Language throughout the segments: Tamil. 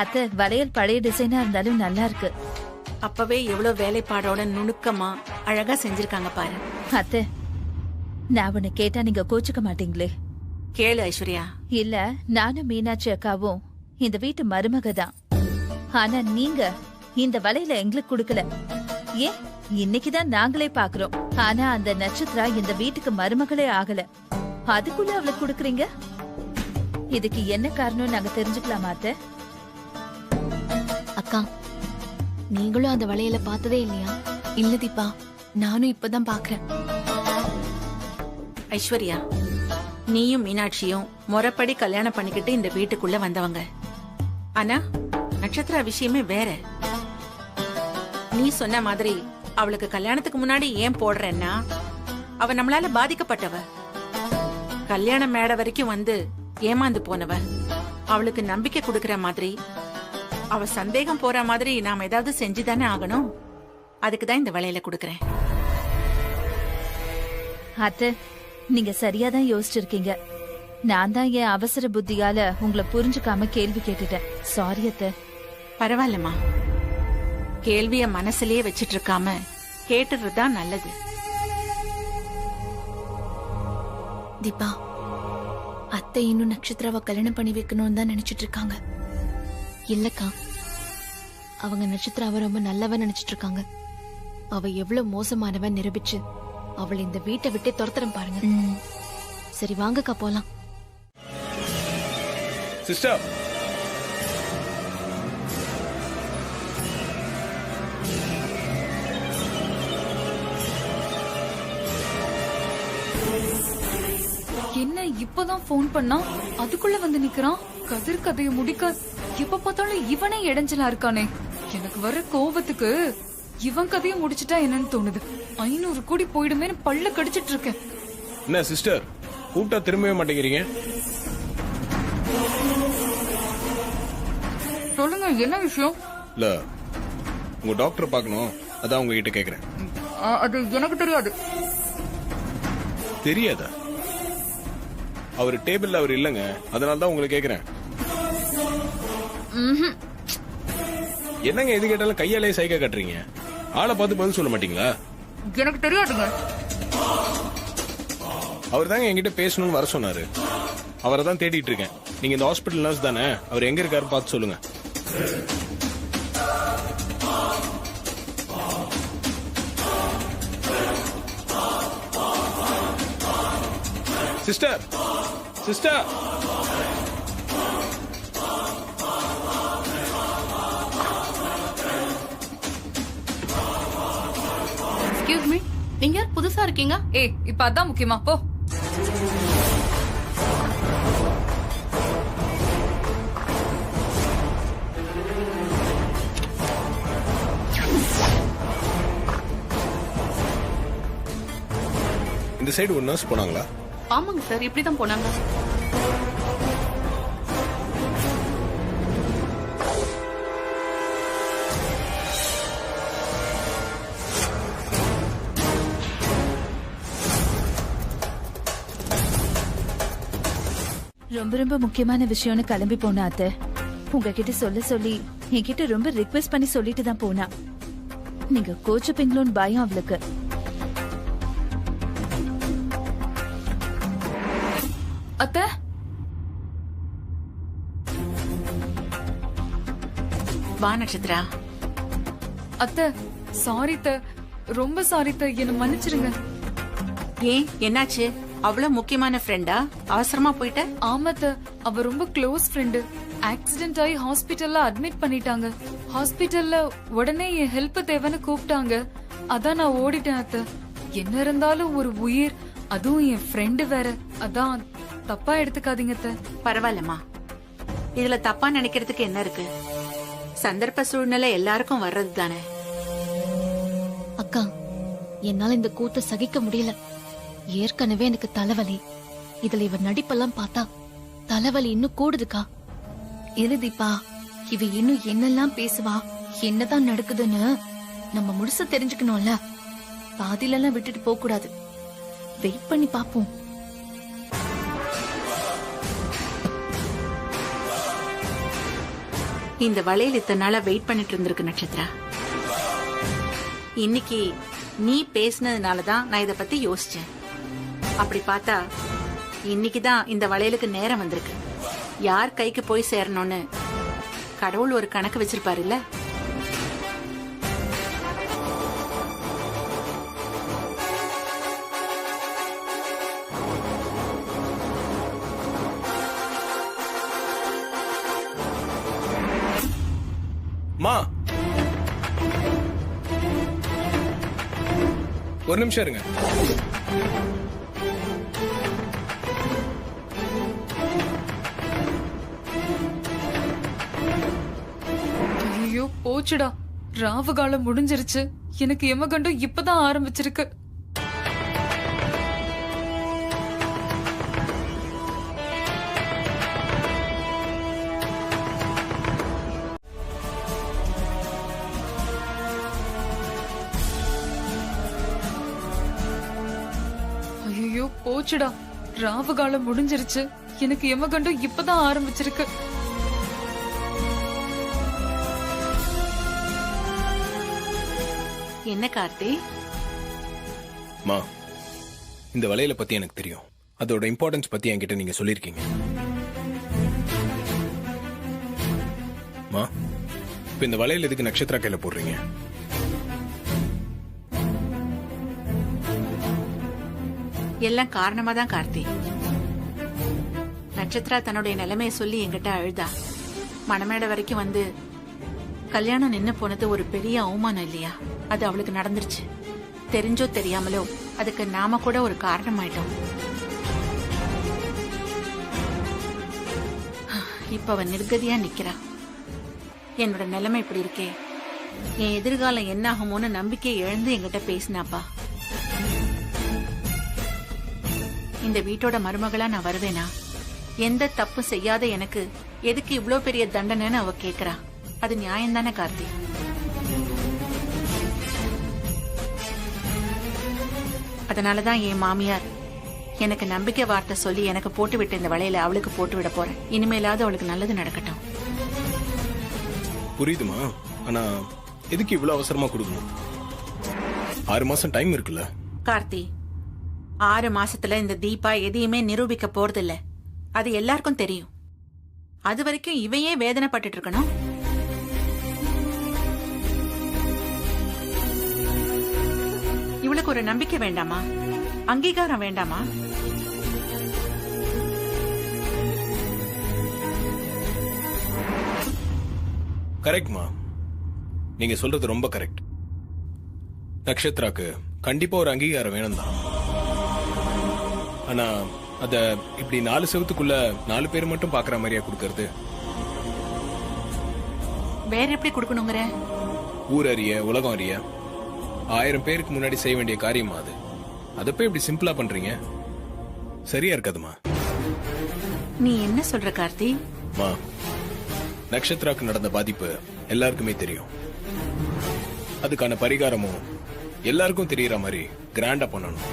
அத்தை, வளையல் பழைய டிசைனா இருந்தாலும் நல்லா இருக்கு. அப்பவே எவ்வளவு வேலைப்பாடோட நுணுக்கமா அழகா செஞ்சிருக்காங்க பாரு. அத்தை, நான் உன்னை கேட்டா நீங்க கோச்சுக்க மாட்டீங்களே? கேளு ஐஸ்வர்யா. இல்ல, நானும் மீனாட்சி அக்காவும் இந்த வீட்டு மருமக தான். ஆனா நீங்க இந்த வலையில எங்களுக்கு கொடுக்கல. ஏன், இன்னைக்குதான் நாங்களே பாக்குறோம். ஆனா அந்த நட்சத்திரா இந்த வீட்டுக்கு மருமகளே ஆகல, அதுக்குள்ள அவளுக்கு கொடுக்கறீங்க. இதுக்கு என்ன காரணம் நாங்க தெரிஞ்சுக்கலாமா அத்தை? அக்கா, நீங்களும் அந்த வளையல பார்த்ததே இல்லையா? இல்ல தீபா, நானும் இப்பதான் பாக்குறேன். ஐஸ்வர்யா, நீயும் மீனாட்சியும் முறைப்படி கல்யாணம் பண்ணிக்கிட்டு இந்த வீட்டுக்குள்ள வந்தவங்க. ஆனா நட்சத்திரா விஷயமே வேற. நீ சொன்ன மாதிரி அவளுக்கு கல்யாணத்துக்கு முன்னாடி ஏன் போடுறேன்னா, அவ நம்மளால பாதிக்கப்பட்டவ. கல்யாண மேடை வரைக்கும் வந்து ஏமாந்து போனவ. அவளுக்கு நம்பிக்கை கொடுக்கற மாதிரி, அவ சந்தேகம் போற மாதிரி நாம ஏதாவது செஞ்சுதானே ஆகணும். அதுக்குதான் இந்த வளையல கொடுக்கறேன். அத்தை, நீங்க சரியாதான் யோசிச்சிருக்கீங்க. நான் தான் என் அவசர புத்தியால உங்களை புரிஞ்சுக்காம கேள்வி கேட்டுட்டேன். சாரி அத்தை. பரவாயில்லம்மா, கேள்விய மனசுலயே வச்சிட்டு இருக்காம கேட்டுறதுதான் நல்லது. தீபா, அத்தை இன்னும் நட்சத்திராவை கல்யாணம் பண்ணி வைக்கணும்னு தான் நினைச்சிட்டு இருக்காங்க. இல்லக்கா, அவங்க நட்சத்திராவை ரொம்ப நல்லவ நினைச்சிட்டு இருக்காங்க. அவ எவ்வளவு மோசமானவன் நிரூபிச்சு அவள் இந்த வீட்டை விட்டே துரத்துறேன் பாருங்க. சரி வாங்கக்கா போலாம். சிஸ்டர், என்ன இப்பதான் போன் பண்ணா அதுக்குள்ள வந்து நிக்கிறான்? கதிர் கதைய முடிக்க எப்ப பார்த்தாலும் இவனே இடைஞ்சலா இருக்கானே. எனக்கு வர கோபத்துக்கு இவன் கதையை முடிச்சிட்டா என்னன்னு தோணுது. 500 கோடி போயிடுமே பல்ல கடிச்சிட்டு இருக்கேன். என்ன சிஸ்டர், கூப்பிட்டா திரும்பவே மாட்டேங்கிறீங்க? சொல்லுங்க, என்ன விஷயம்? இல்ல, உங்க டாக்டர் பார்க்கணும், அதான் உங்ககிட்ட கேக்குறேன். அது எனக்கு தெரியாது. தெரியாதா? அவர் டேபிள்ல அவர் இல்லங்க, அதனால தான் உங்களை கேக்குறேன். என்னங்க எது கேட்டாலும் கையாலே சைகை கட்டுறீங்க? ஆளை பார்த்து பதில் சொல்ல மாட்டீங்களா? எனக்கு தெரியாதுங்க. அவர் தாங்க என்கிட்ட பேசணும்னு வர சொன்னாரு. அவரை தான் தேடிட்டு இருக்கேன். நீங்க இந்த ஹாஸ்பிட்டல் நர்ஸ் தானே? அவர் எங்க இருக்காரு பார்த்து சொல்லுங்க. சிஸ்டர், சிஸ்டர், எக்ஸ்கியூஸ் மீ, நீங்க யார் புதுசா இருக்கீங்க? ஏய், இப்ப அதான் முக்கியமா? போ. இந்த சைடு ஒரு நர்ஸ் போனாங்களா? ஆமாங்க சார், இப்படிதான் போனாங்க. ரொம்ப ரொம்ப முக்கியமான விஷயம்னு கிளம்பி போனா அத்தை. உங்ககிட்ட சொல்ல சொல்லி என்கிட்ட ரொம்ப ரிக்வெஸ்ட் பண்ணி சொல்லிட்டு தான் போனா. நீங்க கோச்சுப்பீங்களோன்னு பயம் அவளுக்கு. அத்தை, வா நட்சத்திரா. அத்தை சாரி த, ரொம்ப சாரி த, என்ன மன்னிச்சிருங்க. ஏன், என்னாச்சு? அவ்வளவு முக்கியமான ஃப்ரெண்டா? அவசரமா போயிட்ட? ஆமாத்த, அவ ரொம்ப க்ளோஸ் ஃப்ரெண்டு. ஆக்சிடென்ட் ஆகி ஹாஸ்பிட்டல்ல அட்மிட் பண்ணிட்டாங்க. ஹாஸ்பிட்டல்ல உடனே என் ஹெல்ப் தேவைன்னு கூப்பிட்டாங்க. அதான் நான் ஓடிட்டேன் அத்த. என்ன இருந்தாலும் ஒரு உயிர், அதுவும் என் ஃப்ரெண்டு வேற. அதான் தப்பா எடுத்துக்காதீங்க அத்த. பரவாயில்லம்மா, இதுல தப்பா நினைக்கிறதுக்கு என்ன இருக்கு? சந்தர்ப்ப சூழ்நிலை எல்லாருக்கும் வர்றது தானே. அக்கா, என்னால இந்த கூத்த சகிக்க முடியல. ஏற்கனவே எனக்கு தலைவலி. இதுல இவ நடிப்பெல்லாம் பார்த்தா தலைவலி இன்னும் கூடுதுக்கா. இரு தீபா, இவ இன்னும் என்னெல்லாம் பேசுவா, என்னதான் நடக்குதுன்னு நம்ம முழுசா தெரிஞ்சுக்கணும்ல. பாதியில எல்லாம் விட்டுட்டு போக கூடாது. வெயிட் பண்ணி பாப்போம். இந்த வளையல் இத்தனை நாளா வெயிட் பண்ணிட்டு இருந்திருக்கு நட்சத்திரா. இன்னைக்கு நீ பேசினதுனாலதான் நான் இத பத்தி யோசிச்சேன். அப்படி பார்த்தா இன்னைக்குதான் இந்த வளையலுக்கு நேரம் வந்திருக்கு. யார் கைக்கு போய் சேரணும்னு கடவுள் ஒரு கணக்கு வச்சிருப்பாரு இல்ல? மா, ஒரு நிமிஷம் இருங்க. ஐயோ போச்சுடா, ராவு காலம் முடிஞ்சிருச்சு. எனக்கு எமகண்டம் இப்பதான் ஆரம்பிச்சிருக்கு. ஐயோ போச்சுடா, ராவு காலம் முடிஞ்சிருச்சு. எனக்கு எமகண்டம் இப்பதான் ஆரம்பிச்சிருக்கு. என்ன கார்த்தி? மா, இந்த வளையல பத்தி எனக்கு தெரியும். அதோட இம்பார்ட்டன்ஸ் பத்தி என்கிட்ட நீங்க சொல்லிருக்கீங்க. மா, இப்ப இந்த வளையல் எதுக்கு நட்சத்திரா கையில போடுறீங்க? எல்லாம் காரணமா தான் கார்த்தி. நட்சத்திரா தன்னுடைய நிலைமைய சொல்லி என்கிட்ட அழுதா. மணமேடை வரைக்கும் வந்து கல்யாணம் நின்னு போனது ஒரு பெரிய அவமானம் இல்லையா? அது அவளுக்கு நடந்துருச்சு. தெரிஞ்சோ தெரியாமலோ அதுக்கு நாம கூட ஒரு காரணம் ஆயிட்டோம். இப்ப அவ நிர்கதியா நிக்கிறா. என்னோட நிலைமை இப்படி இருக்கே, என் எதிர்காலம் என்ன ஆகுமோன்னு நம்பிக்கை இழந்து என்கிட்ட பேசினாப்பா. இந்த வீட்டோட மருமகளா நான் வருவேனா? எந்த தப்பு செய்யாத எனக்கு எதுக்கு இவ்ளோ பெரிய தண்டனைன்னு அவ கேக்குறா. அது நியாயம் தானே கார்த்தி? அதனாலதான் என் மாமியார் எனக்கு நம்பிக்கை வார்த்தை சொல்லி எனக்கு போட்டு விட்ட இந்த வளையல அவளுக்கு போட்டு விட போறேன். இனிமேலாவது அவளுக்கு நல்லது நடக்கட்டும். புரியுதுமா, ஆனா எதுக்கு இவ்வளவு அவசரமா கொடுக்கணும்? 6 மாசம் டைம் இருக்குல்ல கார்த்தி. 6 மாசத்துல இந்த தீபா எதையுமே நிரூபிக்க போறதில்ல. அது எல்லாருக்கும் தெரியும். அது வரைக்கும் இவையே வேதனைப்பட்டு இருக்கணும். இவளுக்கு ஒரு நம்பிக்கை வேண்டாமா? அங்கீகாரம் வேண்டாமா? கரெக்ட்மா, நீங்க சொல்றது ரொம்ப கரெக்ட். நட்சத்திராக்கு கண்டிப்பா ஒரு அங்கீகாரம் வேணும் தான். ஆனா அத இப்படி 4 செவத்துக்குள்ள 4 பேர் மட்டும் பாக்குற மாதிரியா கொடுக்கறது? வேற எப்படி கொடுக்கணுங்கிற? ஊர் அறிய உலகம் அறிய 1000 பேருக்கு முன்னாடி செய்ய வேண்டிய காரியமா அது. அத போய் இப்படி சிம்பிளா பண்றீங்க? சரியா இருக்காதுமா. நீ என்ன சொல்ற கார்த்தி? மா, நட்சத்திராக்கு நடந்த பாதிப்பு எல்லாருக்குமே தெரியும். அதுக்கான பரிகாரமும் எல்லாருக்கும் தெரியற மாதிரி கிராண்டா பண்ணணும்.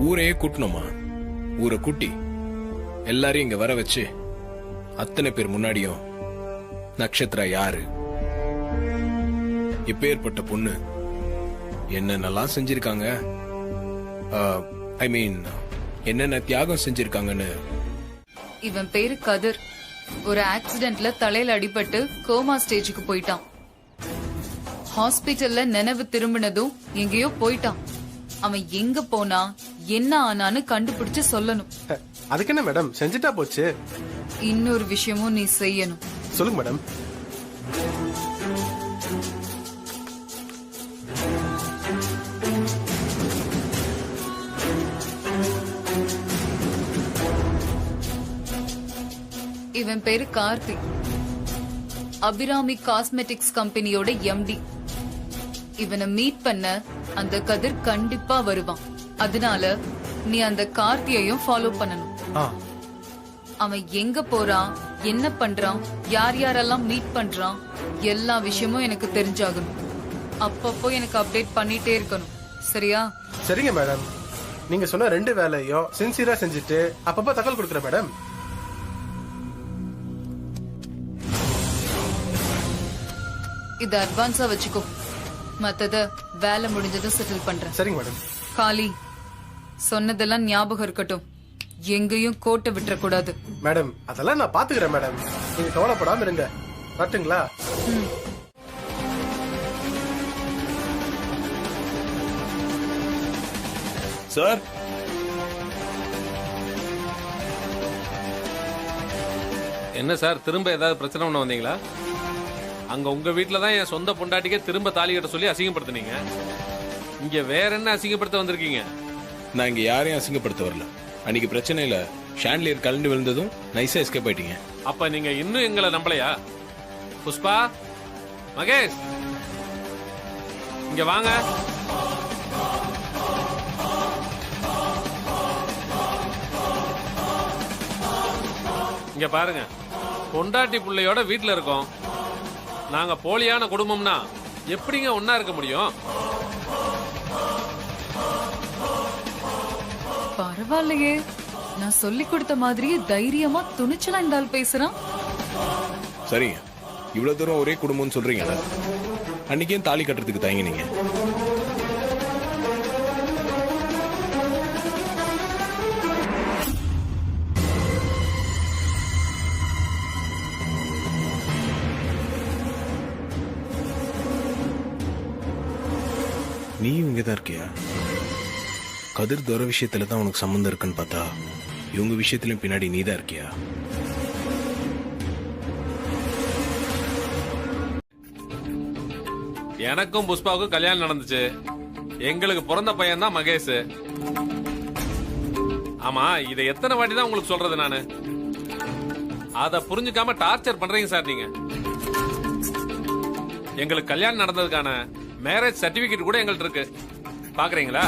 ஊரையே கூட்டணுமா? ஊரை கூட்டி எல்லாரையும் இங்க வர வச்சு அத்தனை பேர் முன்னாடியும் நட்சத்திரா யாரு, இப்பேற்பட்ட பொண்ணு, என்னென்னலாம் செஞ்சிருக்காங்க, ஐ மீன் என்னென்ன தியாகம் செஞ்சிருக்காங்கன்னு. இவன் பேரு கதிர். ஒரு ஆக்சிடென்ட்ல தலையில அடிபட்டு கோமா ஸ்டேஜுக்கு போயிட்டான். ஹாஸ்பிட்டல்ல நினைவு திரும்பினதும் எங்கேயோ போயிட்டான். அவன் எங்க போனா என்ன ஆனான்னு கண்டுபிடிச்சு சொல்லணும். அதுக்கு என்ன மேடம், செஞ்சுட்டா போச்சு. இன்னொரு விஷயமும் நீ செய்யணும். சொல்லுங்க மேடம். இவன் பேரு கார்த்தி. அபிராமி காஸ்மெட்டிக்ஸ் கம்பெனியோட எம்டி. இவனை மீட் பண்ண அந்த கதிர் கண்டிப்பா வருவான். அதனால நீ அந்த கார்த்தியையும் ஃபாலோ பண்ணணும். அவன் எங்க போறான், என்ன பண்றான், யார் யாரெல்லாம் மீட் பண்றான், எல்லா விஷயமும் எனக்கு தெரிஞ்சாகணும். அப்பப்போ எனக்கு அப்டேட் பண்ணிட்டே இருக்கணும். சரியா? சரிங்க மேடம். நீங்க சொன்ன 2 வேலையும் சின்சியரா செஞ்சுட்டு அப்பப்ப தகவல் கொடுக்குறேன் மேடம். இத அட்வான்ஸா வச்சுக்கோ, மத்தத வேலை முடிஞ்சதும் செட்டில் பண்றேன். சரிங்க மேடம். காளி, சொன்னதெல்லாம் ஞாபகம் இருக்கட்டும், எங்கேயும் கோட்டை விட்டுற கூடாது. மேடம் அதெல்லாம் நான் பாத்துக்கிறேன் மேடம், நீங்க கவலைப்படாம இருங்க. வரட்டுங்களா? சார், என்ன சார், திரும்ப ஏதாவது பிரச்சனை பண்ண வந்தீங்களா? அங்க உங்க வீட்டுல தான் என் சொந்த பொண்டாட்டிக்கே திரும்ப தாலி கட்ட சொல்லி அசிங்கப்படுத்தினீங்க. இங்க வேற என்ன அசிங்கப்படுத்த வந்திருக்கீங்க? நான் இங்க யாரையும் அசிங்கப்படுத்த வரல. அன்னைக்கு பிரச்சனையில ஷாண்ட்லியர் கலந்து விழுந்ததும் நைஸா எஸ்கேப் ஆயிட்டீங்க. அப்ப நீங்க இன்னும் எங்களை நம்பலையா? புஷ்பா, மகேஷ், இங்க வாங்க. இங்க பாருங்க, பொண்டாட்டி பிள்ளையோட வீட்டுல இருக்கோம். நாங்க போலியான குடும்பம்னா எப்படிங்க ஒன்னா இருக்க முடியும்? பரவாயில்லையே, நான் சொல்லி கொடுத்த மாதிரியே தைரியமா துணிச்சலா இந்த ஆள் பேசுறான். சரிங்க, இவ்வளவு தூரம் ஒரே குடும்பம்னு சொல்றீங்களா? அன்னைக்கே தாலி கட்டுறதுக்கு தயங்கினீங்க. நீயும் இங்கதான் இருக்கியா? கதிர் துர விஷயத்துல தான் உனக்கு சம்பந்தம் இருக்குன்னு பார்த்தா இவங்க விஷயத்திலும் பின்னாடி நீதான் இருக்கியா? எனக்கும் புஷ்பாவுக்கும் கல்யாணம் நடந்துச்சு. எங்களுக்கு பிறந்த பையன் தான் மகேஷ். ஆமா, இதை எத்தனை வாட்டி தான் உங்களுக்கு சொல்றது நானு? அத புரிஞ்சுக்காம டார்ச்சர் பண்றீங்க சார் நீங்க. எங்களுக்கு கல்யாணம் நடந்ததுக்கான மேரேஜ் சர்டிபிகேட் கூட எங்கள்ட்ட இருக்கு, பாக்குறீங்களா?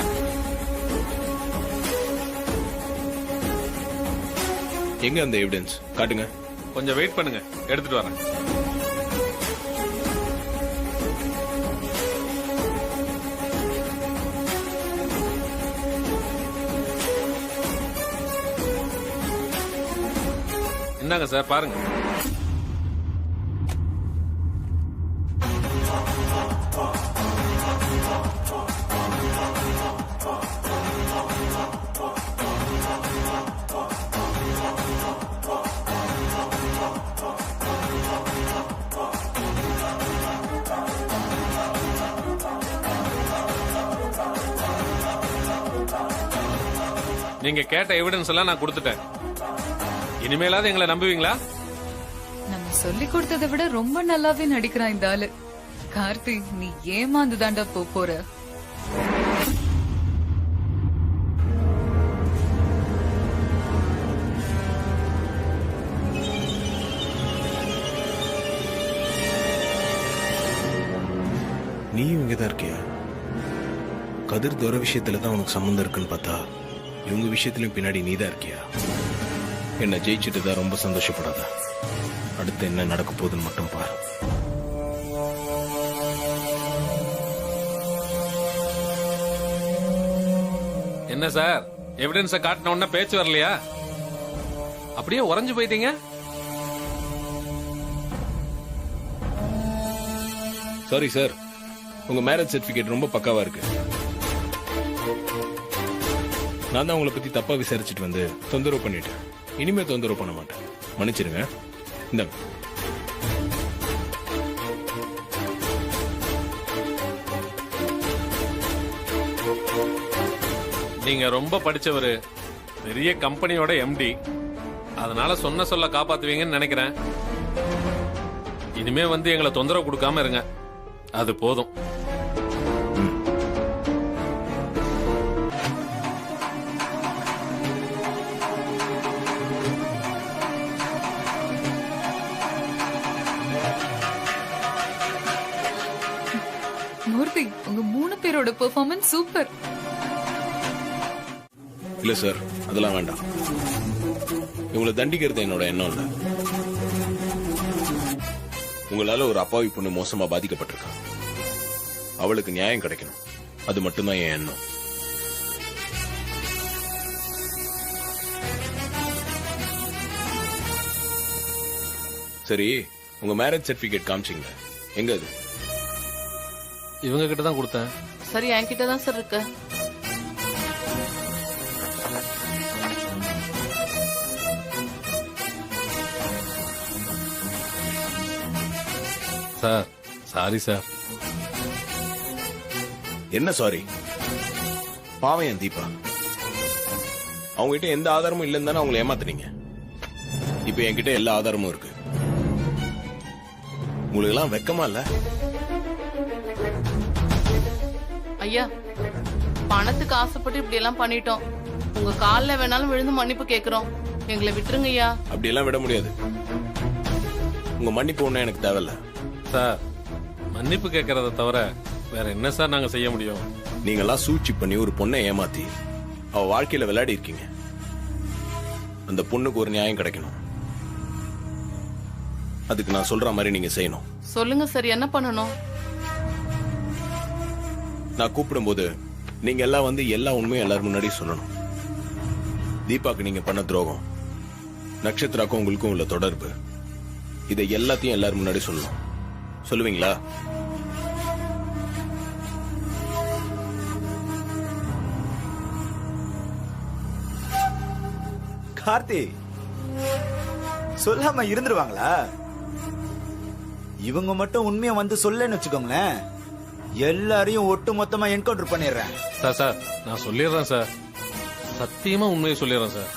எங்க அந்த எவிடன்ஸ் காட்டுங்க. கொஞ்சம் வெயிட் பண்ணுங்க, எடுத்துட்டு வரேன். என்னங்க சார், பாருங்க. நீங்க கேட்ட எவிடன்ஸ் எல்லாம் நான் கொடுத்துட்டேன். இனிமேலாவது எங்களை நம்புவீங்களா? நம்ம சொல்லி கொடுத்ததை விட ரொம்ப நல்லாவே நடிக்கிறான் இந்த ஆளு. கார்த்தி, நீ ஏமாந்து தாண்டா போற. நீயும் இங்கதான் இருக்கியா? கதிர் துர விஷயத்துல தான் உனக்கு சம்பந்தம் இருக்குன்னு பார்த்தா இவங்க விஷயத்திலும் பின்னாடி நீதான் இருக்கியா? என்ன ஜெயிச்சுட்டு தான் ரொம்ப சந்தோஷப்படாத. அடுத்து என்ன நடக்க போகுதுன்னு மட்டும் பாரு. என்ன சார், எவிடன்ஸ காட்டின உடனே பேச்சு வரலையா? அப்படியே உறைஞ்சு போயிட்டீங்க. சாரி சார், உங்க மேரேஜ் சர்டிபிகேட் ரொம்ப பக்காவா இருக்கு. நான் தான் உங்களை பத்தி தப்பா விசாரிச்சுட்டு வந்து தொந்தரவு பண்ணிட்டேன். இனிமே தொந்தரவு பண்ண மாட்டேன், மன்னிச்சிருங்க. இந்தாங்க. நீங்க ரொம்ப படிச்சவரு, பெரிய கம்பெனியோட எம்டி, அதனால சொன்ன சொல்ல காப்பாத்துவீங்கன்னு நினைக்கிறேன். இனிமே வந்து எங்களை தொந்தரவு கொடுக்காம இருங்க, அது போதும். மூர்த்தி, உங்க 3 பேரோட பெர்ஃபார்மன்ஸ் சூப்பர். இல்ல சார், அதெல்லாம் வேண்டாம். உங்களை தண்டிக்கிறது என்னோட எண்ணம் இல்ல. உங்களால ஒரு அப்பாவி பொண்ணு மோசமா பாதிக்கப்பட்டிருக்கா, அவளுக்கு நியாயம் கிடைக்கணும், அது மட்டும்தான் என் எண்ணம். சரி, உங்க மேரேஜ் சர்டிபிகேட் காமிச்சிங்க, எங்க அது? இவங்க கிட்ட தான் கொடுத்தேன். சரி, என்கிட்ட தான் சார் இருக்கு. Sir sorry sir. என்ன சாரி? பாவம் என் தீபா, அவங்க கிட்ட எந்த ஆதாரமும் இல்லைன்னு தானே அவங்களை ஏமாத்துனீங்க. இப்ப என்கிட்ட எல்லா ஆதாரமும் இருக்கு. உங்களுக்கு எல்லாம் வெக்கமா இல்ல? ஐயா, பணத்துக்கு ஆசைப்பட்டு இப்படி எல்லாம் பண்ணிட்டோம். உங்க கால்ல வேணாலும் விழுந்து மன்னிப்பு கேக்குறோம். எங்களை விட்டுருங்க ஐயா. அப்படி எல்லாம் விட முடியாது. உங்க மன்னிப்பு ஒண்ணும் எனக்கு தேவையில்ல. சார், மன்னிப்பு கேட்கறத தவிர வேற என்ன சார் நாங்க செய்ய முடியும்? நீங்க எல்லாம் சூழ்ச்சி பண்ணி ஒரு பொண்ணை ஏமாத்தி அவ வாழ்க்கையில விளையாடி இருக்கீங்க. அந்த பொண்ணுக்கு ஒரு நியாயம் கிடைக்கணும். அதுக்கு நான் சொல்ற மாதிரி நீங்க செய்யணும். சொல்லுங்க சார், என்ன பண்ணணும்? நான் கூப்பிடும்போது நீங்க எல்லாம் வந்து எல்லா உண்மையும் எல்லாரும் முன்னாடி சொல்லணும். தீபாக்கு நீங்க பண்ண துரோகம், நட்சத்திராக்கும் உங்களுக்கும் உள்ள தொடர்பு, இதை எல்லாத்தையும் எல்லாரும் முன்னாடி சொல்லணும். சொல்லுவீங்களா? கார்த்தி, சொல்லாம இருந்துருவாங்களா? இவங்க மட்டும் உண்மையை வந்து சொல்லன்னு வச்சுக்கோங்களேன், எல்லாரையும் ஒட்டு மொத்தமா என்கவுண்டர் பண்ணிடுறேன். சார் சார், நான் சொல்லிடுறேன் சார். சத்தியமா உண்மையை சொல்லிடுறேன் சார்.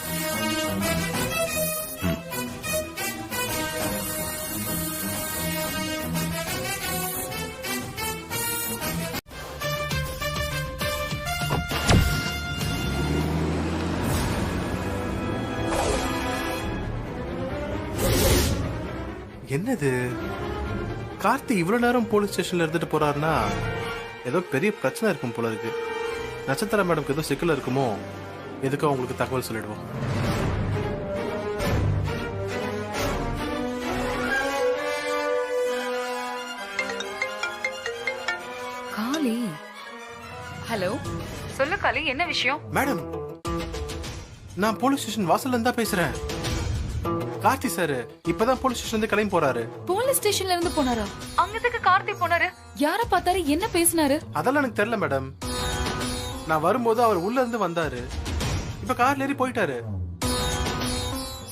என்னது கார்த்தி இவ்வளவு நேரம் போலீஸ் ஸ்டேஷன்ல இருந்துட்டு போறாருன்னா ஏதோ பெரிய பிரச்சனை இருக்கும் போல இருக்கு. நட்சத்திர மேடம்க்கு ஏதோ சிக்கல் இருக்குமோ? எதுக்கும் அவங்களுக்கு தகவல் சொல்லிடுவோம். காளி, ஹலோ, சொல்லு காளி, என்ன விஷயம்? மேடம், நான் போலீஸ் ஸ்டேஷன் வாசல்ல இருந்தா பேசுறேன். கார்த்தி சார் இப்பதான் போலீஸ் ஸ்டேஷன்ல இருந்து கிளம்பி போறாரு. போலீஸ் ஸ்டேஷன்ல இருந்து போனாரா? அங்கதுக்கு கார்த்தி போனாரு? யார பார்த்தாரு? என்ன பேசினாரு? அதெல்லாம் எனக்கு தெரியல மேடம். நான் வரும்போது அவர் உள்ள இருந்து வந்தாரு, இப்ப கார்ல ஏறி போயிட்டாரு.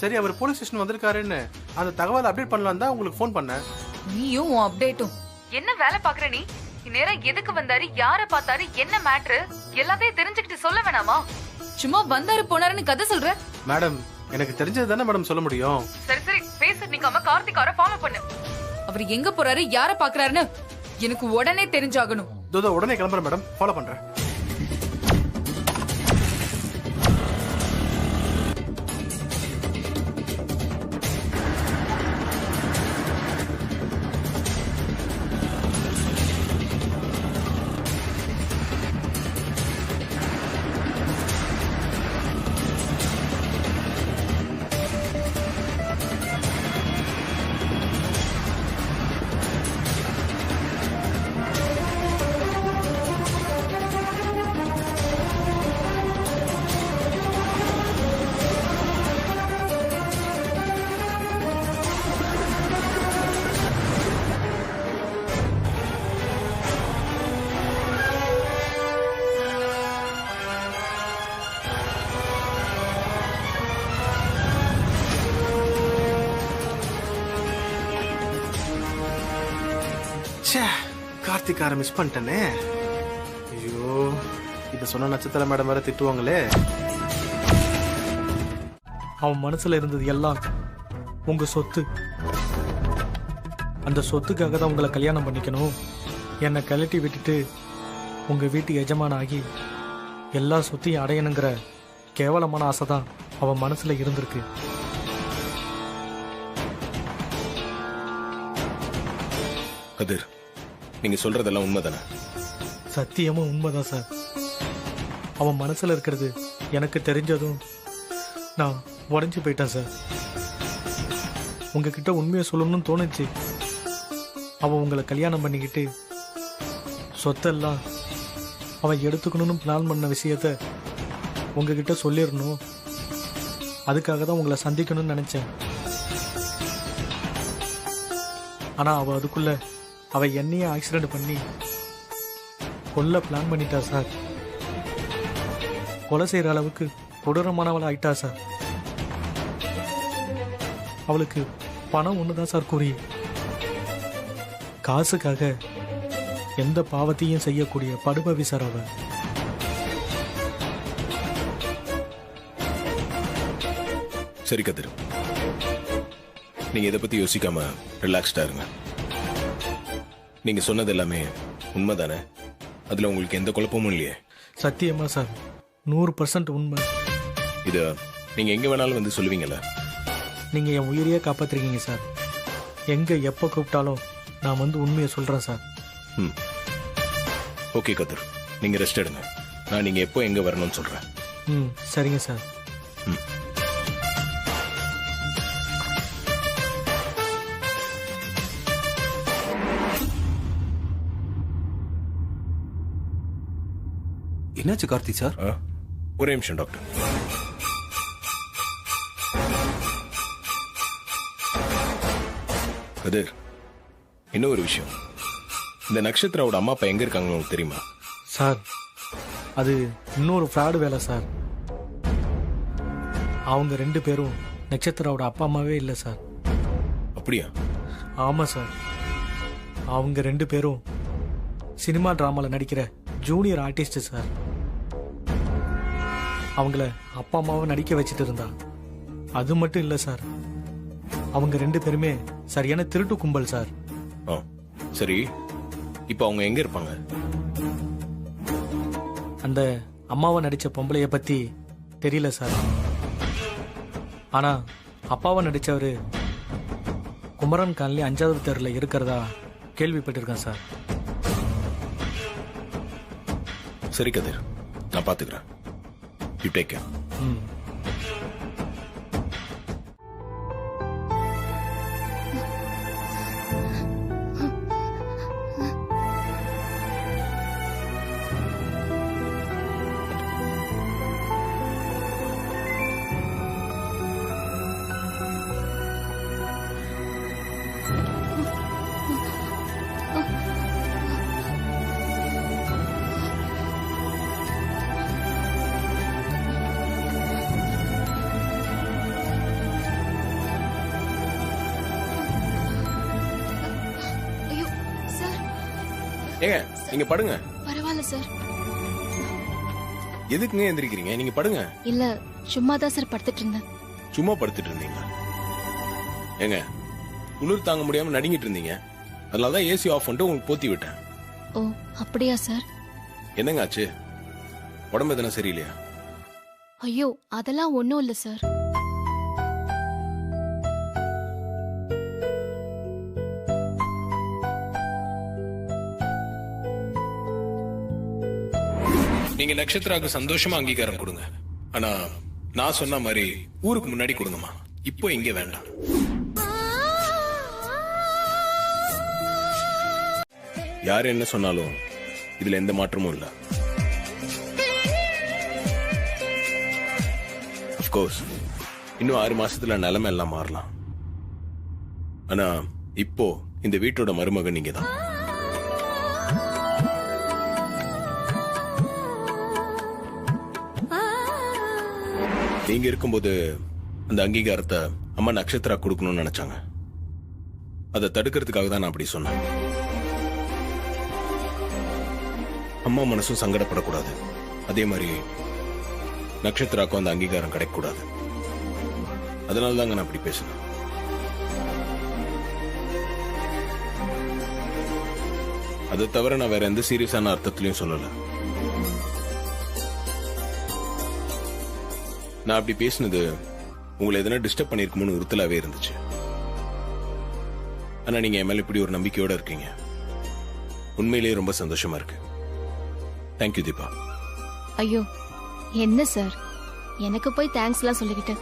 சரி, அவர் போலீஸ் ஸ்டேஷன் வந்திருக்காருன்னு அந்த தகவல் அப்டேட் பண்ணலாம் தான் உங்களுக்கு ஃபோன் பண்ணேன். நீயும் உன் அப்டேட்டும் என்ன வேலை பாக்குற நீ? நேரம் எதுக்கு வந்தாரு, யார பார்த்தாரு, என்ன மேட்ரு, எல்லாத்தையும் தெரிஞ்சுக்கிட்டு சொல்ல வேணாமா? சும்மா வந்தாரு போனாருன்னு கதை சொல்ற? மேடம், எனக்கு தெரிஞ்சது தானே மேடம் சொல்ல முடியும். சரி சரி, பேச நிக்காம கார்த்திகார ஃபாலோ பண்ணு. அவர் எங்க போறாரு, யார பாக்குறாருன்னு எனக்கு உடனே தெரிஞ்சாகணும். தோ உடனே கிளம்புறேன் மேடம், ஃபாலோ பண்றேன். கார்த்திகார மிஸ் பண்ணிட்டேனே. ஐயோ, இத சொன்ன நட்சத்திர மேடம் வேற திட்டுவாங்களே. அவன் மனசுல இருந்தது எல்லாம் உங்க சொத்து. அந்த சொத்துக்காக தான் உங்களை கல்யாணம் பண்ணிக்கணும், என்னை கழட்டி விட்டுட்டு உங்க வீட்டு எஜமான ஆகி எல்லா சொத்தையும் அடையணுங்கிற கேவலமான ஆசை தான் அவன் மனசுல இருந்திருக்கு. கதிர், நீங்க சொல்றதெல்லாம் உண்மைதானே? சத்தியமா உண்மைதான் சார். அவன் மனசுல இருக்கிறது எனக்கு தெரிஞ்சதும் நான் உடஞ்சி போயிட்டேன் சார். உங்ககிட்ட உண்மையை சொல்லணும்னு தோணுச்சு. அவன் உங்களை கல்யாணம் பண்ணிக்கிட்டு சொத்தெல்லாம் அவன் எடுத்துக்கணும்னு பிளான் பண்ண விஷயத்த உங்ககிட்ட சொல்லிடணும், அதுக்காக தான் உங்களை சந்திக்கணும்னு நினைச்சேன். ஆனா அவ அதுக்குள்ள அவ என்னையே ஆக்சிடென்ட் பண்ணி கொல்ல பிளான் பண்ணிட்டா சார். கொலை செய்யற அளவுக்கு கொடூரமானவள ஆயிட்டா சார். அவளுக்கு பணம் ஒண்ணுதான் சார் குறி. காசுக்காக எந்த பாவத்தையும் செய்யக்கூடிய படுபவி சார் அவ. சரி கதிர், நீங்க இதை பத்தி யோசிக்காம ரிலாக்ஸ்டா இருங்க. நீங்க சொன்னது எல்லாமே உண்மைதானே? அதுல உங்களுக்கு எந்த குழப்பமும் இல்லையே? சத்தியமா சார், 100% உண்மை. இத நீங்க எங்க வேணாலும் வந்து சொல்லுவீங்கல்ல? நீங்க என் உயிரையே காப்பாத்துறீங்க சார். எங்க எப்ப கூப்பிட்டாலும் நான் வந்து உண்மையை சொல்றேன் சார். ஓகே கதிர், நீங்க ரெஸ்ட் எடுங்க. நான் நீங்க எப்போ எங்க வரணும்னு சொல்றேன். சரிங்க சார். என்னாச்சு கார்த்தி சார்? ஒரே நிமிஷம் டாக்டர். கதிர், இன்னும் ஒரு விஷயம். இந்த நட்சத்திராவோட அம்மா அப்பா எங்க இருக்காங்கன்னு உங்களுக்கு தெரியுமா? சார், அது இன்னொரு ஃப்ராடு வேலை சார். அவங்க 2 பேரும் நட்சத்திராவோட அப்பா அம்மாவே இல்லை சார். அப்படியா? ஆமா சார். அவங்க 2 பேரும் சினிமா டிராமால நடிக்கிற ஜூனியர் ஆர்டிஸ்ட் சார். அவங்கள அப்பா அம்மாவை நடிக்க வச்சுட்டு இருந்தா. அது மட்டும் இல்ல சார், அவங்க 2 பேருமே சரியான திருட்டு கும்பல் சார். சரி, இப்ப அவங்க எங்க இருப்பாங்க? அந்த அம்மாவை நடிச்ச பொம்பளைய பத்தி தெரியல சார். ஆனா அப்பாவை நடிச்சவரு குமரன் காலனி 5வது தெருல இருக்கிறதா கேள்விப்பட்டிருக்கேன் சார். சரி கதிர், நான் பாத்துக்கிறேன். You take care. ஏங்க, நீங்க படுங்க. பரவாயில்ல சார். எதுக்குங்க எந்திரிக்கிறீங்க? நீங்க படுங்க. இல்ல, சும்மா தான் சார் படுத்துட்டு இருந்தேன். சும்மா படுத்துட்டு இருந்தீங்க? ஏங்க, குளிர் தாங்க முடியாம நடுங்கிட்டு இருந்தீங்க. அதனாலதான் ஏசி ஆஃப் பண்ணிட்டு உங்களுக்கு போத்தி விட்டேன். ஓ, அப்படியா சார்? என்னங்க ஆச்சு? உடம்பு எதனா சரியில்லையா? ஐயோ, அதெல்லாம் ஒண்ணும் இல்ல சார். நீங்க நட்சத்திராவுக்கு சந்தோஷமா அங்கீகாரம் கொடுங்க. ஆனா நான் சொன்ன மாதிரி ஊருக்கு முன்னாடி கொடுங்கம்மா. இப்போ இங்க வேண்டாம். யார் என்ன சொன்னாலும் இதுல எந்த மாற்றமும் இல்ல. அஃப்கோர்ஸ் இன்னும் 6 மாசத்துல நிலைமை எல்லாம் மாறலாம். ஆனா இப்போ இந்த வீட்டோட மருமகன் நீங்க தான். நீங்க இருக்கும்போது அந்த அங்கீகாரத்தை அம்மா நட்சத்திரா கொடுக்கணும்னு நினைச்சாங்க. அதை தடுக்கிறதுக்காக தான் நான் அப்படி சொன்னேன். அம்மா மனசும் சங்கடப்படக்கூடாது. அதே மாதிரி நட்சத்திராக்கும் அந்த அங்கீகாரம் கிடைக்கக்கூடாது. அதனால தாங்க நான் அப்படி பேசுறேன். அதை தவிர நான் வேற எந்த சீரியஸான அர்த்தத்திலையும் சொல்லல. நான் அப்படி பேசினது உங்களை எதனா டிஸ்டர்ப் பண்ணிருக்குமோன்னு உறுத்தலாவே இருந்துச்சு. ஆனா நீங்க என் மேல இப்படி ஒரு நம்பிக்கையோட இருக்கீங்க. உண்மையிலேயே ரொம்ப சந்தோஷமா இருக்கு. தேங்க்யூ தீபா. ஐயோ, என்ன சார், எனக்கு போய் தேங்க்ஸ் எல்லாம் சொல்லிக்கிட்டு.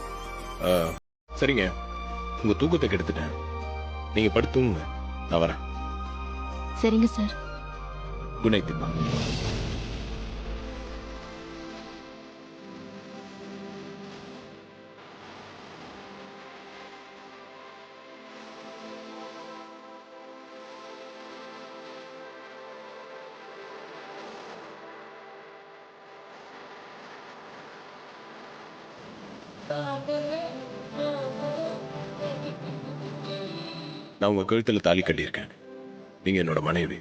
சரிங்க, உங்க தூக்கத்தை கெடுத்துட்டேன். நீங்க படுத்துங்க, நான் வரேன். சரிங்க சார். Good night Deepa. நான் உங்க கழுத்துல தாலி கட்டியிருக்கேன். நீங்க என்னோட மனைவி.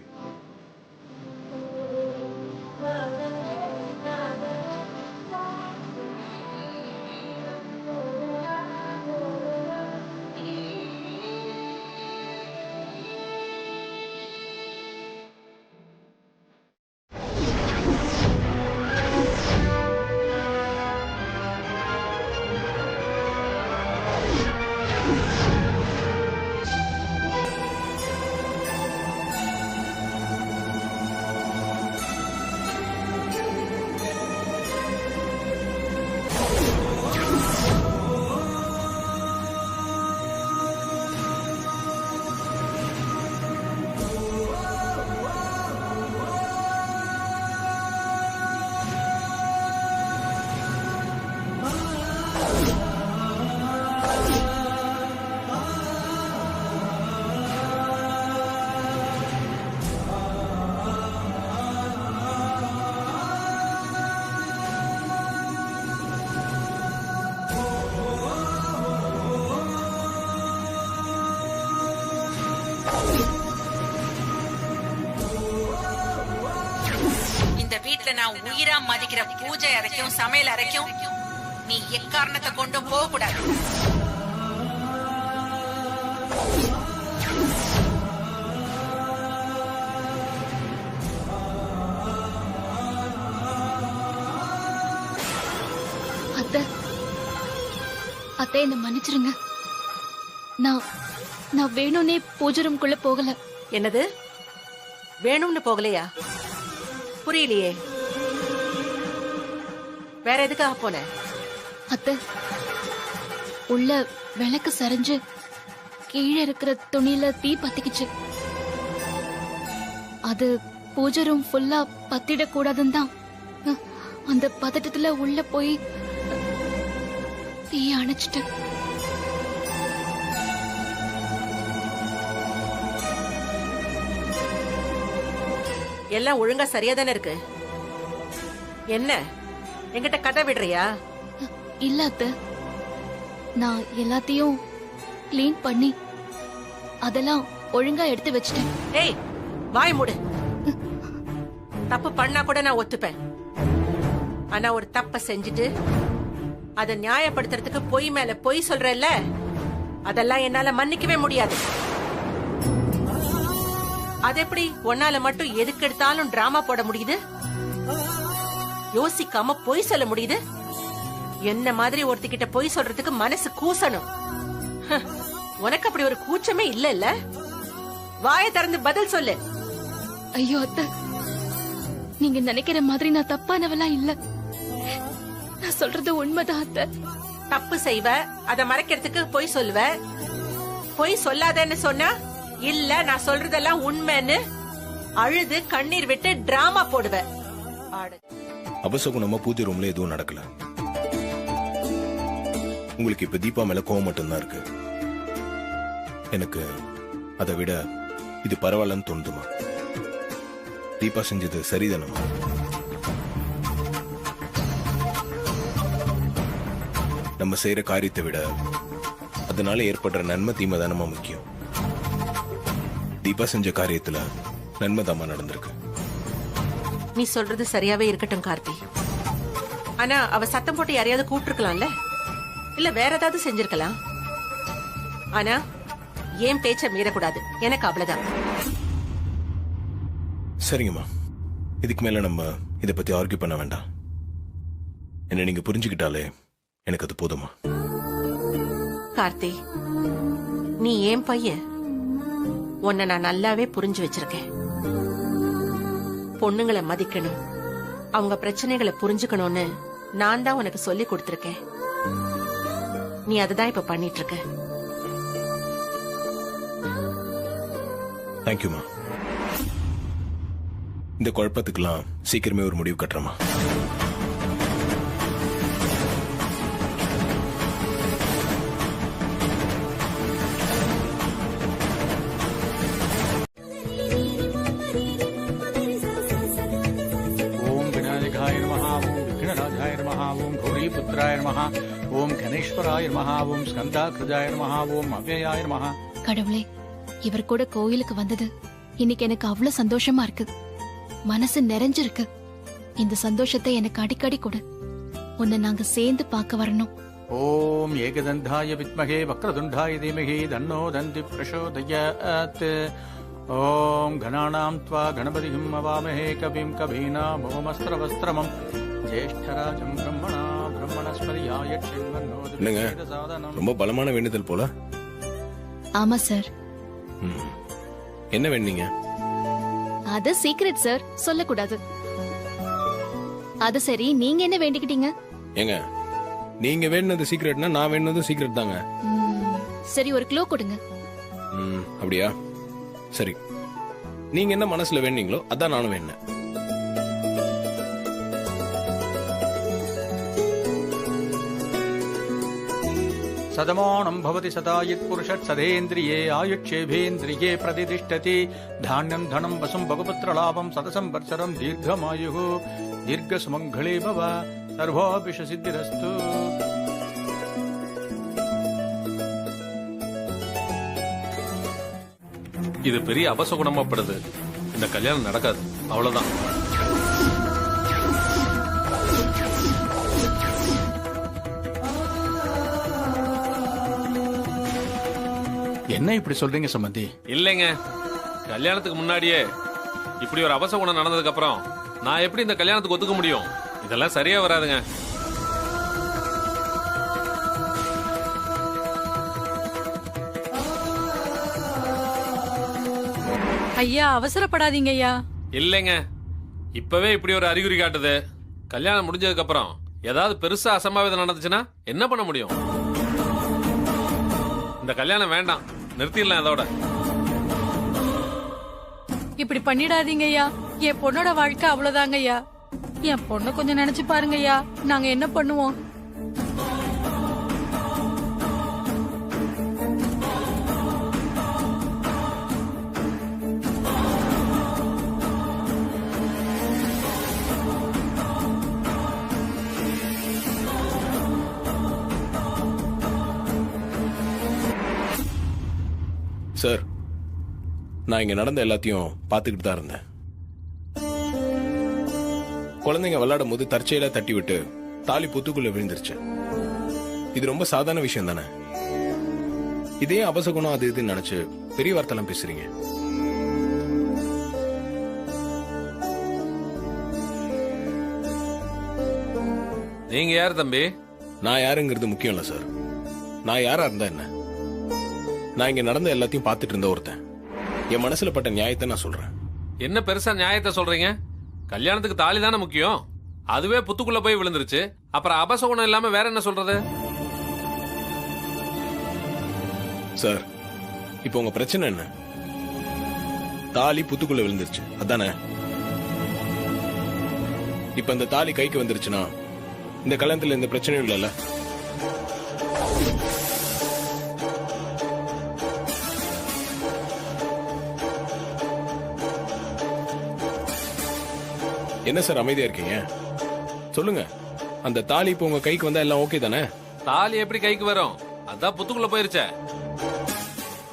வீட்டுல நான் உயிரா மதிக்கிற பூஜை அறைக்கும் சமையல் அறைக்கும் நீ எக்காரணத்தை கொண்டும் போக கூடாது. அத்தை என்ன மன்னிச்சிருங்க. நான் வேணும்னே பூஜை ரூம்குள்ள போகல. என்னது வேணும்னு போகலையா? புரியலையே. வேற எதுக்காக போன? அத்தை உள்ள விளக்கு சரிஞ்சு கீழே இருக்கிற துணியில தீ பத்திக்குச்சு. அது பூஜை ரூம் ஃபுல்லா பத்திட கூடாதுன்னு தான் அந்த பதட்டத்துல உள்ள போய் தீ அணைச்சிட்டேன். எல்லாம் ஒழுங்கா சரியா தானே இருக்கு. என்ன என்கிட்ட கதை விடுறியா? இல்ல அத்தை, நான் எல்லாத்தையும் கிளீன் பண்ணி அதெல்லாம் ஒழுங்கா எடுத்து வச்சிட்டேன். ஏய் வாய் மூடு. தப்பு பண்ணா கூட நான் ஒத்துப்பேன். ஆனா ஒரு தப்ப செஞ்சுட்டு அதை நியாயப்படுத்துறதுக்கு பொய் மேல பொய் சொல்றல்ல, அதெல்லாம் என்னால மன்னிக்கவே முடியாது. அது எப்படி ஒன்னால மட்டும் எதுக்கு எடுத்தாலும் டிராமா போட முடியுது? யோசிக்காம பொய் சொல்ல முடியுது? என்ன மாதிரி ஒருத்திக்கிட்ட பொய் சொல்றதுக்கு மனசு கூசணும். உனக்கு அப்படி ஒரு கூச்சமே இல்ல இல்ல? வாயை திறந்து பதில் சொல்லு. ஐயோ அத்தை, நீங்க நினைக்கிற மாதிரி நான் தப்பானவளா இல்ல. நான் சொல்றது உண்மைதான் அத்தை. தப்பு செய்வ, அதை மறைக்கிறதுக்கு பொய் சொல்லுவ. பொய் சொல்லாதன்னு சொன்னா இல்ல நான் சொல்றதெல்லாம் உண்மைன்னு அழுது கண்ணீர் விட்டு டிராமா போடுவ. அபசகுணமா பூஜை ரூம்ல எதுவும் நடக்கல. உங்களுக்கு இப்ப தீபா மேல கோவம் மட்டும்தான் இருக்கு. எனக்கு அதை விட இது பரவாயில்லன்னு தோணுதுமா. தீபா செஞ்சது சரிதானமா? நம்ம செய்யற காரியத்தை விட அதனால ஏற்படுற நன்மை தீமை தானமா முக்கியம். தீபா செஞ்ச காரியத்துல நன்மைதாமா நடந்திருக்கு. நீ சொல்றது சரியாவே இருக்கட்டும் கார்த்தி. ஆனா அவ சத்தம் போட்டு யாரையாவது கூப்பிட்டுருக்கலாம்ல, இல்ல வேற ஏதாவது செஞ்சிருக்கலாம். ஆனா ஏன் பேச்ச மீறக்கூடாது, எனக்கு அவ்வளவுதான். சரிங்கம்மா, இதுக்கு மேல நம்ம இத பத்தி ஆர்கியூ பண்ண வேண்டாம். என்ன நீங்க புரிஞ்சுக்கிட்டாலே எனக்கு அது போதுமா. கார்த்தி, நீ ஏன் பையன், உன்னை நான் நல்லாவே புரிஞ்சு வச்சிருக்கேன். பொண்ணுங்களை மதிக்கணும், அவங்க பிரச்சனைகளை புரிஞ்சுக்கணும்னு நான் தான் உனக்கு சொல்லி கொடுத்திருக்கேன். நீ அதுதான் இப்ப பண்ணிட்டு இருக்க. தேங்க்யூமா. இந்த குழப்பத்துக்கெல்லாம் சீக்கிரமே ஒரு முடிவு கட்டுறமா. ஓம் கணேஸ்வராய நமஹ, ஓம் ஸ்கந்தாகிருஜாய நமஹ, ஓம் அவ்யயாய நமஹ. கடவுளே, இவர் கூட கோயிலுக்கு வந்தது இன்னைக்கு எனக்கு அவ்வளவு சந்தோஷமா இருக்கு. மனசு நிறைஞ்சிருக்கு. இந்த சந்தோஷத்தை எனக்கு அடிக்கடி கொடு. உன்னை நாங்க சேர்ந்து பார்க்க வரணும். ஓம் ஏகதந்தாய வித்மகே வக்ரதுண்டாய தீமகி தன்னோ தந்தி பிரசோதயாத். ஓம் கணானாம் த்வா கணபதிம் அவாமஹே கவிம் கபீனாம் உபமஸ்திரவஸ்திரமம் ஜேஷ்டராஜம் பிரம்மணா பிரம்மணஸ்பதியாய என்னங்க, ரொம்ப பலமான வேண்டுதல் போல. ஆமா சார். என்ன வேண்டீங்க? அது சீக்ரெட் சார், சொல்லக்கூடாது. அது சரி, நீங்க என்ன வேண்டிக்கிட்டீங்க? ஏங்க, நீங்க வேணுனது சீக்ரெட்னா நான் வேணுனது சீக்ரெட் தாங்க. சரி, ஒரு க்ளூ கொடுங்க. அப்படியா? சரி, நீங்க என்ன மனசுல வேண்டீங்களோ அதான் நானும் வேண்டேன். சதமானம் பவதி சதாயித் புருஷத் சதேந்திரியே ஆயுட்சேபேந்திரியே பிரதிதிஷ்டதி. தானியம் தனம் வசும் பகுபுத்திரலாபம் சதசம் வத்சரம் தீர்க்கமாயு தீர்க்க சுமங்களே பவ சர்வாபிஷ சித்திரஸ்து. இது பெரிய அபசகுணமாப்படுது. இந்த கல்யாணம் நடக்காது, அவ்வளவுதான். என்ன இப்படி சொல்றீங்க சம்பந்தி? இல்லைங்க, கல்யாணத்துக்கு முன்னாடியே இப்படி ஒரு அபசகுணம் நடந்ததுக்கு அப்புறம் நான் எப்படி இந்த கல்யாணத்துக்கு ஒத்துக்க முடியும்? இதெல்லாம் சரியா வராதுங்க. ஐயா, அவசரப்படாதீங்க ஐயா. இல்லைங்க, இப்பவே இப்படி ஒரு அறிகுறி காட்டுது. கல்யாணம் முடிஞ்சதுக்கு அப்புறம் ஏதாவது பெருசா அசம்பாவிதம் நடந்துச்சுன்னா என்ன பண்ண முடியும்? இந்த கல்யாணம் வேண்டாம், நிறுத்திடலாம் இதோட. இப்படி பண்ணிடாதீங்க ஐயா. என் பொண்ணோட வாழ்க்கை அவ்வளவுதாங்க ஐயா. என் பொண்ணை கொஞ்சம் நினைச்சு பாருங்க ஐயா. நாங்க என்ன பண்ணுவோம்? சார், நான் இங்க நடந்த எல்லாத்தையும் பார்த்துக்கிட்டு தான் இருந்தேன். குழந்தைங்க விளையாடும் போது தற்செயலா தட்டி விட்டு தாலி புத்துக்குள்ள விழுந்துருச்சு. இது ரொம்ப சாதாரண விஷயம் தானே. இதே அபசகுணம் அது இதுன்னு நினைச்சு பெரிய வார்த்தைலாம் பேசுறீங்க. நீங்க யார் தம்பி? நான் யாருங்கிறது முக்கியம் இல்ல சார். நான் யாரா இருந்தா என்ன? நான் இங்க நடந்த எல்லாத்தையும் பார்த்துட்டு இருந்த ஒருத்தன். என் மனசுல பட்ட நியாயத்தை நான் சொல்றேன். என்ன பெருசா நியாயத்தை சொல்றீங்க? கல்யாணத்துக்கு தாலி தானே முக்கியம். அதுவே புத்துக்குள்ள போய் விழுந்துருச்சு. அப்புறம் அபசகுணம் இல்லாம வேற என்ன சொல்றது? சார், இப்போ உங்க பிரச்சனை என்ன? தாலி புத்துக்குள்ள விழுந்துருச்சு, அதானே? இப்ப இந்த தாலி கைக்கு வந்துருச்சுன்னா இந்த கல்யாணத்துல எந்த பிரச்சனையும் இல்லைல்ல? என்ன சார் அமைதியா இருக்கீங்க? சொல்லுங்க, அந்த தாலி இப்ப உங்க கைக்கு வந்தா எல்லாம் ஓகே தானே? தாலி எப்படி கைக்கு வரும்? அதான் புத்துக்குள்ள போயிருச்ச.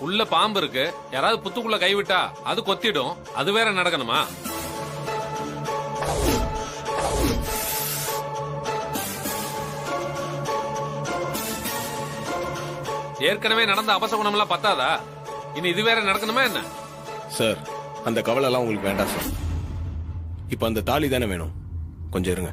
உள்ள பாம்பு இருக்கு, யாராவது புத்துக்குள்ள கைவிட்டா அது கொத்திடும். அது வேற நடக்கணுமா? ஏற்கனவே நடந்த அபசகுணம் எல்லாம் பத்தாதா? இனி இது வேற நடக்கணுமா என்ன? சார், அந்த கவலை எல்லாம் உங்களுக்கு வேண்டாம் சார். இப்ப அந்த தாலி தானே வேணும். கொஞ்சம் இருங்க.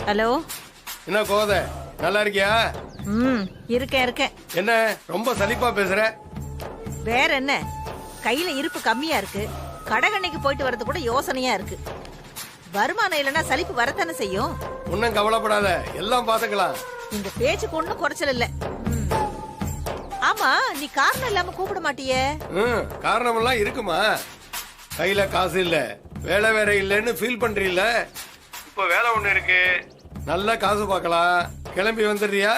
ஹலோ. என்ன கோத, நல்லா இருக்கியா? இருக்கேன். என்ன ரொம்ப சலிப்பா பேசுற? வேற என்ன, கையில இருப்பு கம்மியா இருக்கு. கடகண்ணைக்கு போயிட்டு வரது கூட யோசனையா இருக்கு. வருமானம் இல்லைன்னா சலிப்பு வரத்தானே செய்யும். ஒன்னும் கவலைப்படாத, எல்லாம் பாத்துக்கலாம். இந்த பேச்சுக்கு ஒண்ணும் குறைச்சல் இல்ல. ஆமா, நீ காரணம் இல்லாம கூப்பிட மாட்டியே? காரணம் எல்லாம் இருக்குமா? கையில காசு இல்ல, வேலை வேற இல்லன்னு ஃபீல் பண்றீல்ல? இப்ப வேலை ஒண்ணு இருக்கு, நல்ல காசு பார்க்கலாம். கிளம்பி வந்துடுறியா?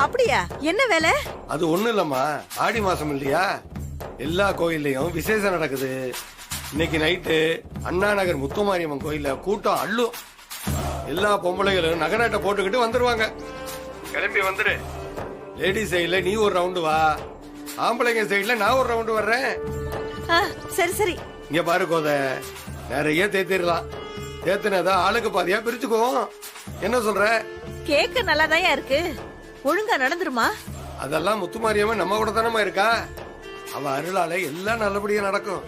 அப்படியா? என்ன வேலை? அது ஒண்ணும் இல்லம்மா, ஆடி மாசம் இல்லையா, எல்லா கோயில்லையும் விசேஷம் நடக்குது. இன்னைக்கு நைட்டு அண்ணா நகர் முத்துமாரியம்மன் கோயில்ல கூட்டம் அள்ளும். எல்லா பொம்பளைகளும் நகராட்டை போட்டுக்கிட்டு வந்துருவாங்க. கிளம்பி வந்துரு. லேடிஸ் சைடுல நீ ஒரு ரவுண்டு வா, ஆம்பளைங்க சைடுல நான் ஒரு ரவுண்டு வர்றேன். சரி சரி. இங்க பாரு கோத, நிறைய தேத்திடலாம். தேத்தினதா ஆளுக்கு பாதியா பிரிச்சுக்குவோம். என்ன சொல்ற? கேக்க நல்லாதான் இருக்கு. ஒழுங்கா நடந்துருமா? அதெல்லாம் முத்துமாரியம்மன் நம்ம கூட தானமா இருக்கா. அவ அருளால எல்லாம் நல்லபடியா நடக்கும்.